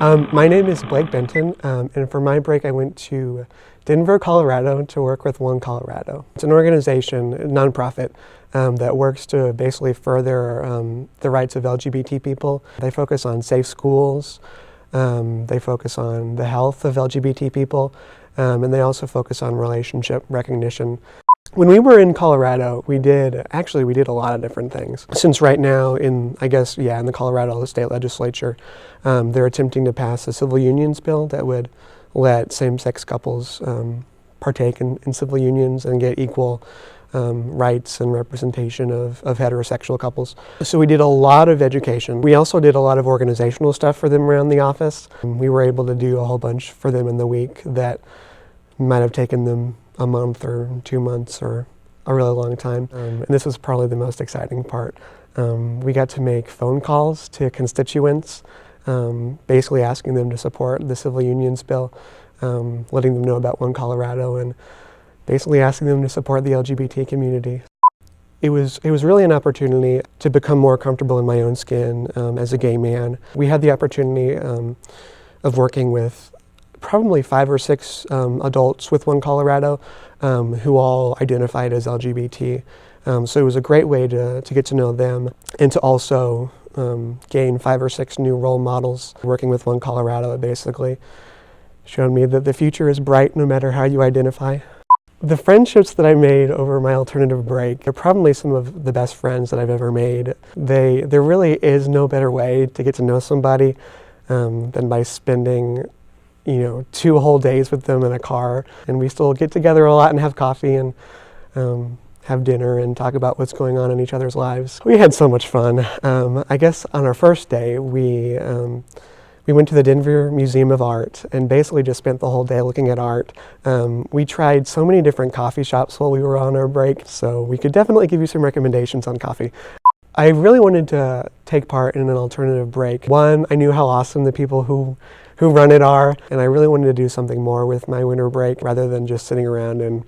My name is Blake Benton, and for my break I went to Denver, Colorado to work with One Colorado. It's an organization, a nonprofit, that works to basically further the rights of LGBT people. They focus on safe schools, they focus on the health of LGBT people, and they also focus on relationship recognition. When we were in Colorado, we did a lot of different things. Since right now in the Colorado state legislature, they're attempting to pass a civil unions bill that would let same-sex couples partake in civil unions and get equal rights and representation of heterosexual couples. So we did a lot of education. We also did a lot of organizational stuff for them around the office. We were able to do a whole bunch for them in the week that might have taken them a month or 2 months or a really long time. And this was probably the most exciting part. We got to make phone calls to constituents, basically asking them to support the civil unions bill, letting them know about One Colorado, and basically asking them to support the LGBT community. It was really an opportunity to become more comfortable in my own skin as a gay man. We had the opportunity of working with probably 5 or 6 adults with One Colorado who all identified as LGBT. So it was a great way to get to know them and to also gain 5 or 6 new role models. Working with One Colorado, it basically showed me that the future is bright no matter how you identify. The friendships that I made over my alternative break are probably some of the best friends that I've ever made. There really is no better way to get to know somebody than by spending 2 whole days with them in a car. And we still get together a lot and have coffee and have dinner and talk about what's going on in each other's lives. We had so much fun. I guess on our first day, we went to the Denver Museum of Art and basically just spent the whole day looking at art. We tried so many different coffee shops while we were on our break, so we could definitely give you some recommendations on coffee. I really wanted to take part in an alternative break. One, I knew how awesome the people who run it are, and I really wanted to do something more with my winter break rather than just sitting around and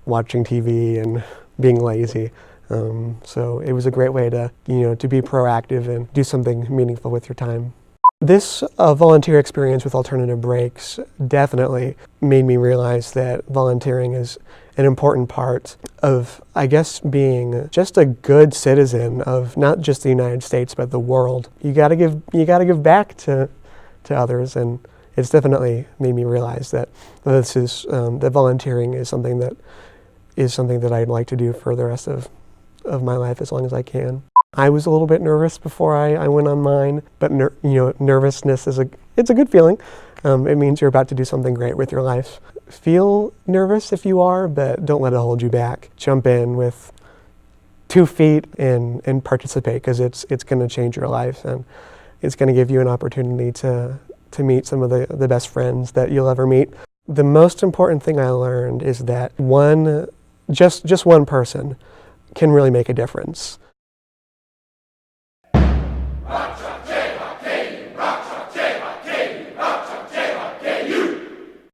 watching TV and being lazy. So it was a great way to be proactive and do something meaningful with your time. This volunteer experience with alternative breaks definitely made me realize that volunteering is an important part of, I guess, being just a good citizen of not just the United States but the world. You gotta give back to others, and it's definitely made me realize that that volunteering is something that I'd like to do for the rest of my life as long as I can. I was a little bit nervous before I went on mine, but nervousness it's a good feeling. It means you're about to do something great with your life. Feel nervous if you are, but don't let it hold you back. Jump in with 2 feet and participate, because it's going to change your life, and it's going to give you an opportunity to meet some of the best friends that you'll ever meet. The most important thing I learned is that just one person can really make a difference.